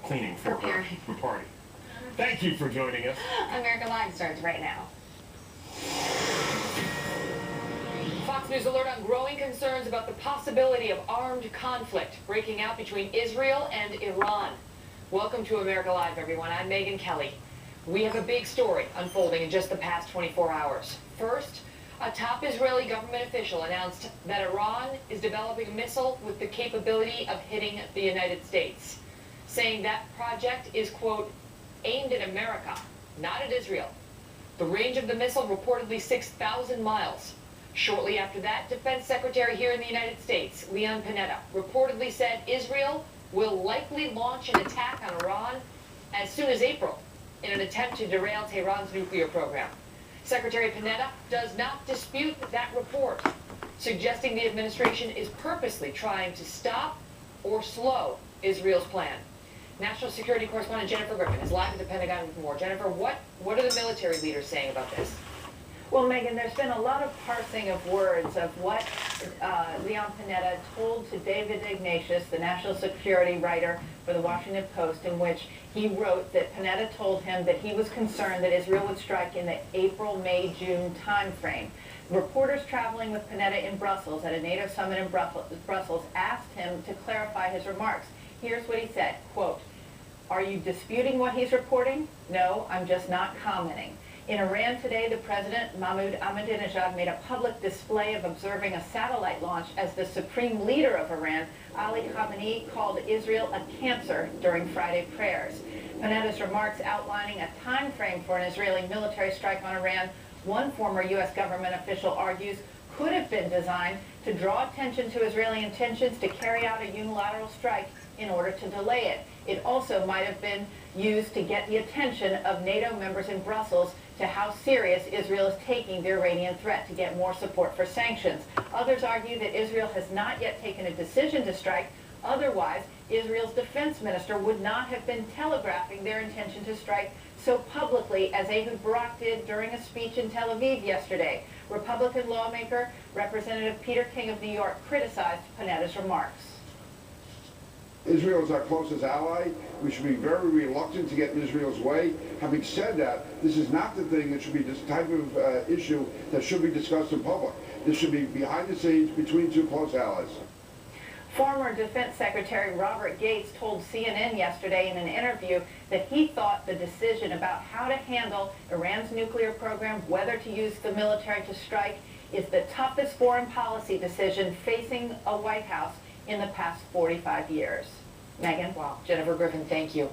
cleaning for her party. Thank you for joining us. America Live starts right now. Fox News alert on growing concerns about the possibility of armed conflict breaking out between Israel and Iran. Welcome to America Live, everyone. I'm Megyn Kelly. We have a big story unfolding in just the past 24 hours. First, a top Israeli government official announced that Iran is developing a missile with the capability of hitting the United States, saying that project is, quote, aimed at America, not at Israel. The range of the missile reportedly 6,000 miles. Shortly after that, Defense Secretary here in the United States, Leon Panetta, reportedly said Israel will likely launch an attack on Iran as soon as April in an attempt to derail Tehran's nuclear program. Secretary Panetta does not dispute that report, suggesting the administration is purposely trying to stop or slow Israel's plan. National Security Correspondent Jennifer Griffin is live at the Pentagon with more. Jennifer, what are the military leaders saying about this? Well, Megyn, there's been a lot of parsing of words of what Leon Panetta told to David Ignatius, the national security writer for the Washington Post, in which he wrote that Panetta told him that he was concerned that Israel would strike in the April, May, June timeframe. Reporters traveling with Panetta in Brussels at a NATO summit in Brussels asked him to clarify his remarks. Here's what he said, quote, "Are you disputing what he's reporting? No, I'm just not commenting." In Iran today, the president, Mahmoud Ahmadinejad, made a public display of observing a satellite launch as the supreme leader of Iran, Ali Khamenei, called Israel a cancer during Friday prayers. Panetta's remarks outlining a time frame for an Israeli military strike on Iran, one former U.S. government official argues, could have been designed to draw attention to Israeli intentions to carry out a unilateral strike in order to delay it. It also might have been used to get the attention of NATO members in Brussels to how serious Israel is taking the Iranian threat to get more support for sanctions. Others argue that Israel has not yet taken a decision to strike. Otherwise, Israel's defense minister would not have been telegraphing their intention to strike so publicly as Ehud Barak did during a speech in Tel Aviv yesterday. Republican lawmaker Representative Peter King of New York criticized Panetta's remarks. Israel is our closest ally. We should be very reluctant to get in Israel's way. Having said that, this is not the thing that should be this type of issue that should be discussed in public. This should be behind the scenes between two close allies. Former Defense Secretary Robert Gates told CNN yesterday in an interview that he thought the decision about how to handle Iran's nuclear program, whether to use the military to strike, is the toughest foreign policy decision facing a White House in the past 45 years. Megyn? Wow. Jennifer Griffin, thank you.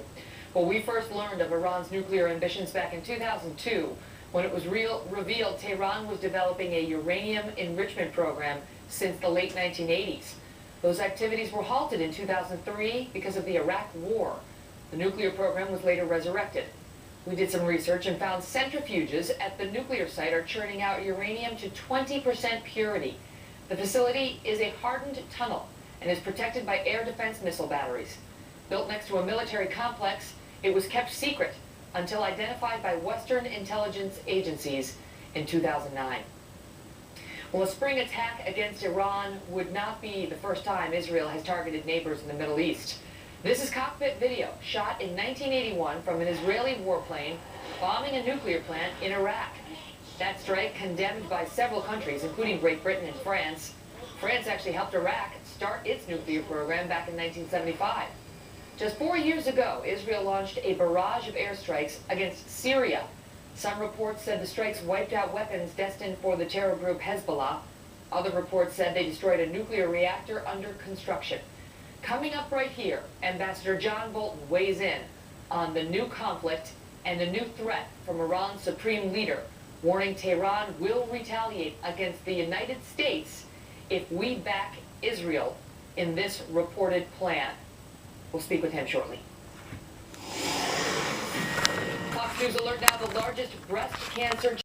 Well, we first learned of Iran's nuclear ambitions back in 2002 when it was revealed Tehran was developing a uranium enrichment program since the late 1980s. Those activities were halted in 2003 because of the Iraq War. The nuclear program was later resurrected. We did some research and found centrifuges at the nuclear site are churning out uranium to 20% purity. The facility is a hardened tunnel and is protected by air defense missile batteries. Built next to a military complex, it was kept secret until identified by Western intelligence agencies in 2009. Well, a spring attack against Iran would not be the first time Israel has targeted neighbors in the Middle East. This is cockpit video shot in 1981 from an Israeli warplane bombing a nuclear plant in Iraq. That strike condemned by several countries, including Great Britain and France. France actually helped Iraq start its nuclear program back in 1975. Just 4 years ago, Israel launched a barrage of airstrikes against Syria. Some reports said the strikes wiped out weapons destined for the terror group Hezbollah. Other reports said they destroyed a nuclear reactor under construction. Coming up right here, Ambassador John Bolton weighs in on the new conflict and a new threat from Iran's supreme leader, warning Tehran will retaliate against the United States if we back Israel in this reported plan. We'll speak with him shortly. Fox News alert now, the largest breast cancer